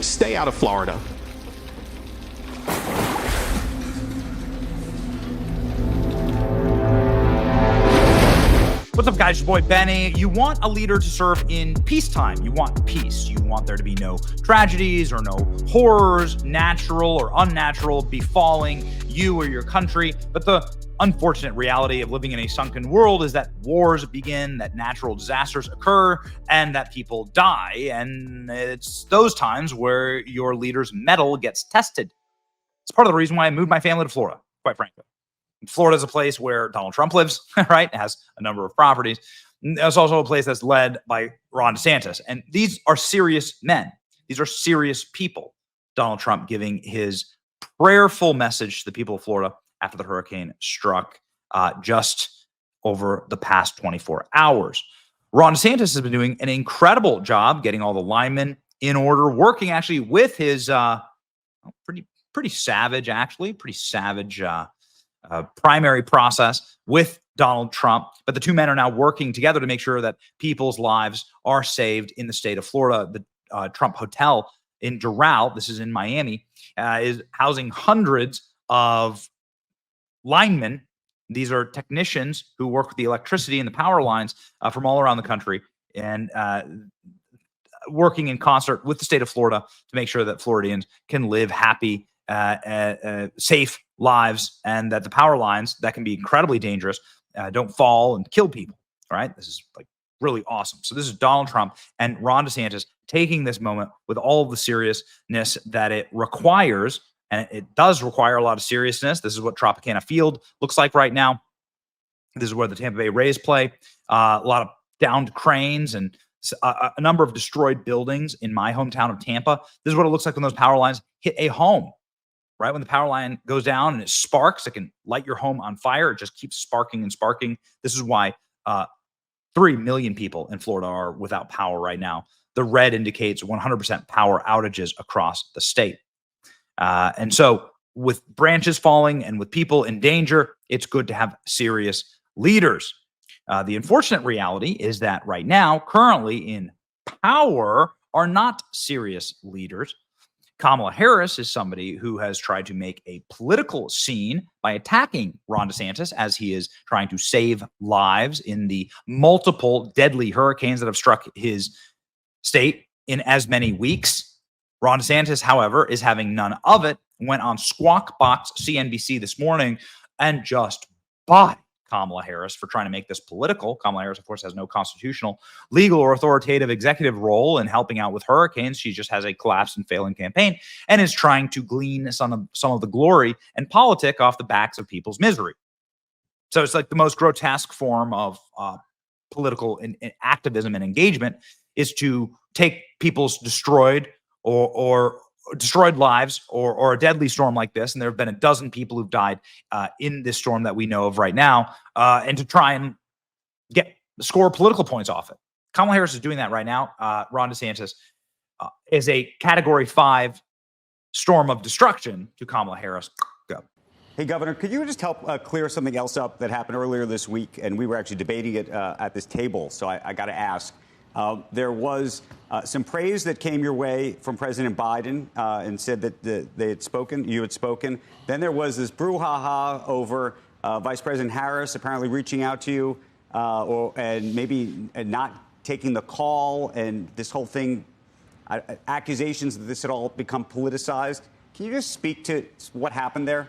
Stay out of Florida. What's up, guys? Your boy Benny. You want a leader to serve in peacetime. You want peace. You want there to be no tragedies or no horrors, natural or unnatural, befalling you or your country. But the unfortunate reality of living in a sunken world is that wars begin, that natural disasters occur, and that people die. And it's those times where your leader's mettle gets tested. It's part of the reason why I moved my family to Florida, quite frankly. Florida is a place where Donald Trump lives, right? It has a number of properties. It's also a place that's led by Ron DeSantis. And these are serious men. These are serious people. Donald Trump giving his prayerful message to the people of Florida after the hurricane struck just over the past 24 hours. Ron DeSantis has been doing an incredible job getting all the linemen in order, working actually with his pretty savage primary process with Donald Trump. But the two men are now working together to make sure that people's lives are saved in the state of Florida. The Trump Hotel in Doral, this is in Miami, is housing hundreds of linemen. These are technicians who work with the electricity and the power lines from all around the country, and working in concert with the state of Florida to make sure that Floridians can live happy, safe lives, and that the power lines that can be incredibly dangerous don't fall and kill people. All right. This is like really awesome. So this is Donald Trump and Ron DeSantis taking this moment with all of the seriousness that it requires. And it does require a lot of seriousness. This is what Tropicana Field looks like right now. This is where the Tampa Bay Rays play. A lot of downed cranes and a number of destroyed buildings in my hometown of Tampa. This is what it looks like when those power lines hit a home. Right? When the power line goes down and it sparks, it can light your home on fire. It just keeps sparking and sparking. This is why 3 million people in Florida are without power right now. The red indicates 100% power outages across the state. And so with branches falling and with people in danger, it's good to have serious leaders. The unfortunate reality is that right now, currently in power, are not serious leaders. Kamala Harris is somebody who has tried to make a political scene by attacking Ron DeSantis as he is trying to save lives in the multiple deadly hurricanes that have struck his state in as many weeks. Ron DeSantis, however, is having none of it. Went on Squawk Box CNBC this morning and just bought Kamala Harris for trying to make this political. Kamala Harris, of course, has no constitutional, legal, or authoritative executive role in helping out with hurricanes. She just has a collapsed and failing campaign and is trying to glean some of the glory and politic off the backs of people's misery. So it's like the most grotesque form of political activism and engagement is to take people's destroyed or destroyed lives or a deadly storm like this, and there have been a dozen people who've died in this storm that we know of right now, and to try and score political points off it. Kamala Harris is doing that right now. Ron DeSantis is a Category 5 storm of destruction to Kamala Harris. Go. Hey, Governor, could you just help clear something else up that happened earlier this week? And we were actually debating it at this table, so I got to ask. There was some praise that came your way from President Biden and said that they had spoken, you had spoken. Then there was this brouhaha over Vice President Harris apparently reaching out to you and maybe not taking the call, and this whole thing, accusations that this had all become politicized. Can you just speak to what happened there?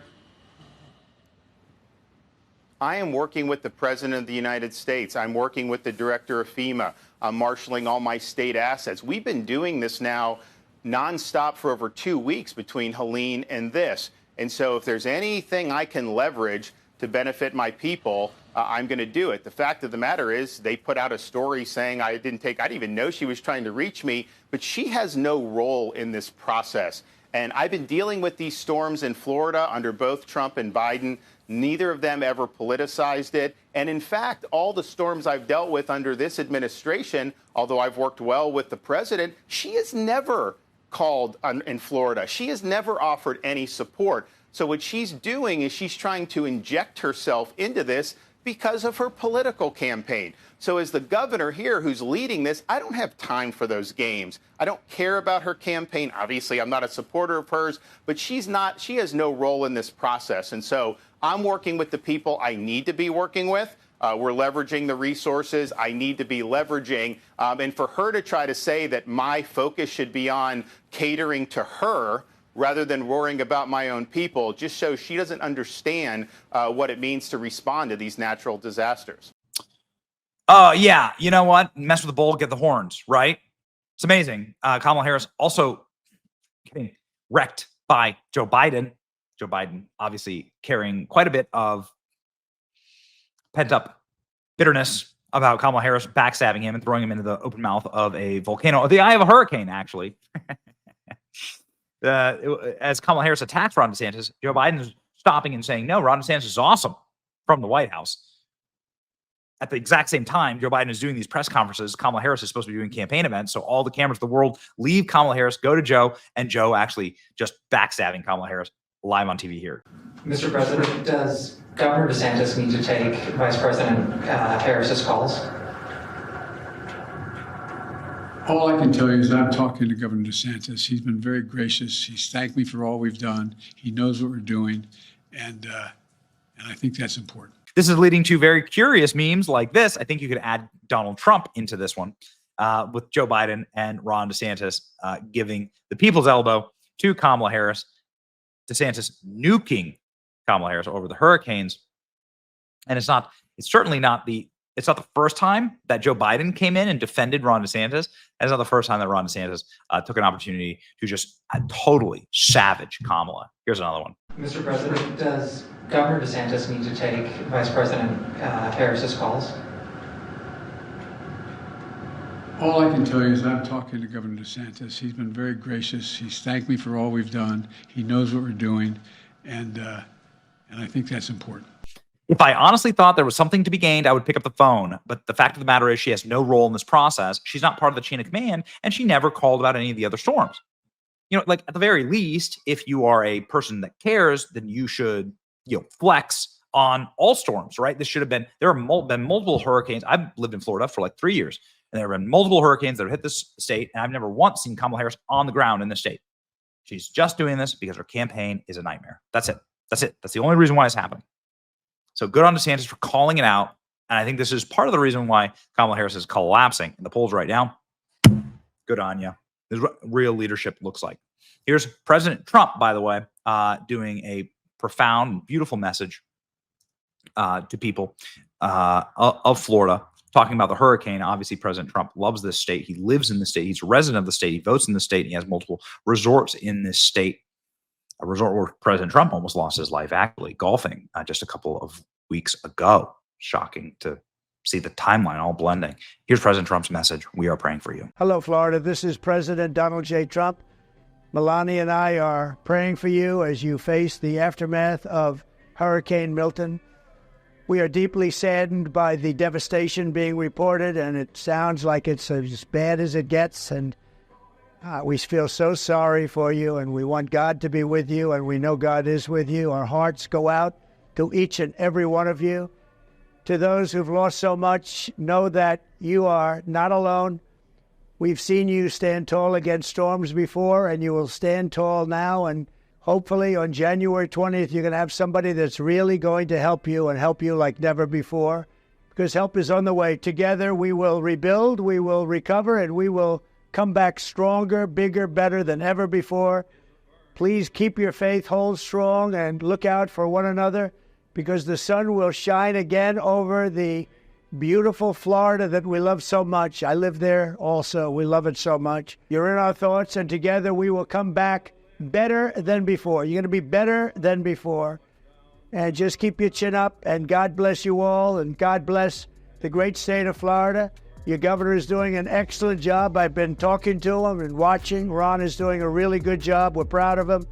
I am working with the President of the United States. I'm working with the Director of FEMA. I'm marshaling all my state assets. We've been doing this now nonstop for over 2 weeks between Helene and this. And so if there's anything I can leverage to benefit my people, I'm going to do it. The fact of the matter is they put out a story saying I didn't even know she was trying to reach me, but she has no role in this process. And I've been dealing with these storms in Florida under both Trump and Biden. Neither of them ever politicized it. And in fact, all the storms I've dealt with under this administration, although I've worked well with the president, she has never called in Florida. She has never offered any support. So what she's doing is she's trying to inject herself into this because of her political campaign. So as the governor here who's leading this, I don't have time for those games. I don't care about her campaign. Obviously, I'm not a supporter of hers, but she has no role in this process. And so I'm working with the people I need to be working with. We're leveraging the resources I need to be leveraging. And for her to try to say that my focus should be on catering to her rather than worrying about my own people just shows she doesn't understand what it means to respond to these natural disasters. Yeah, you know what? Mess with the bull, get the horns, right? It's amazing. Kamala Harris also getting wrecked by Joe Biden. Joe Biden obviously carrying quite a bit of pent-up bitterness about Kamala Harris backstabbing him and throwing him into the open mouth of a volcano, the eye of a hurricane, actually. As Kamala Harris attacks Ron DeSantis, Joe Biden is stopping and saying, no, Ron DeSantis is awesome from the White House. At the exact same time, Joe Biden is doing these press conferences. Kamala Harris is supposed to be doing campaign events. So all the cameras of the world leave Kamala Harris, go to Joe, and Joe actually just backstabbing Kamala Harris live on TV here. Mr. President, does Governor DeSantis need to take Vice President Harris's calls? All I can tell you is I'm talking to Governor DeSantis. He's been very gracious. He's thanked me for all we've done. He knows what we're doing, and I think that's important. This is leading to very curious memes like this. I think you could add Donald Trump into this one with Joe Biden and Ron DeSantis giving the people's elbow to Kamala Harris. DeSantis nuking Kamala Harris over the hurricanes. And it's certainly not the first time that Joe Biden came in and defended Ron DeSantis. It's not the first time that Ron DeSantis took an opportunity to just totally savage Kamala. Here's another one. Mr. President, does Governor DeSantis need to take Vice President Harris's calls? All I can tell you is I'm talking to Governor DeSantis. He's been very gracious. He's thanked me for all we've done. He knows what we're doing, and I think that's important. If I honestly thought there was something to be gained, I would pick up the phone. But the fact of the matter is she has no role in this process. She's not part of the chain of command, and she never called about any of the other storms. You know, like at the very least, if you are a person that cares, then you should, flex on all storms, right? This should have been, there have been multiple hurricanes. I've lived in Florida for like 3 years, and there have been multiple hurricanes that have hit this state, and I've never once seen Kamala Harris on the ground in the state. She's just doing this because her campaign is a nightmare. That's it. That's the only reason why it's happening. So good on DeSantis for calling it out. And I think this is part of the reason why Kamala Harris is collapsing in the polls right now. Good on you. This is what real leadership looks like. Here's President Trump, by the way, doing a profound, beautiful message to people of Florida, talking about the hurricane. Obviously, President Trump loves this state. He lives in the state. He's a resident of the state. He votes in the state. He has multiple resorts in this state. A resort where President Trump almost lost his life, actually, golfing just a couple of weeks ago. Shocking to see the timeline all blending. Here's President Trump's message. We are praying for you. Hello, Florida. This is President Donald J. Trump. Melania and I are praying for you as you face the aftermath of Hurricane Milton. We are deeply saddened by the devastation being reported, and it sounds like it's as bad as it gets. And we feel so sorry for you, and we want God to be with you, and we know God is with you. Our hearts go out to each and every one of you. To those who've lost so much, know that you are not alone. We've seen you stand tall against storms before, and you will stand tall now. And hopefully on January 20th, you're going to have somebody that's really going to help you and help you like never before, because help is on the way. Together, we will rebuild, we will recover, and we will come back stronger, bigger, better than ever before. Please keep your faith, hold strong, and look out for one another, because the sun will shine again over the beautiful Florida that we love so much. I live there also. We love it so much. You're in our thoughts, and together we will come back better than before. You're going to be better than before. And just keep your chin up, and God bless you all, and God bless the great state of Florida. Your governor is doing an excellent job. I've been talking to him and watching. Ron is doing a really good job. We're proud of him.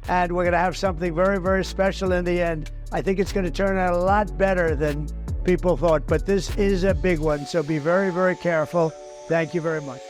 And we're going to have something very, very special in the end. I think it's going to turn out a lot better than people thought. But this is a big one. So be very, very careful. Thank you very much.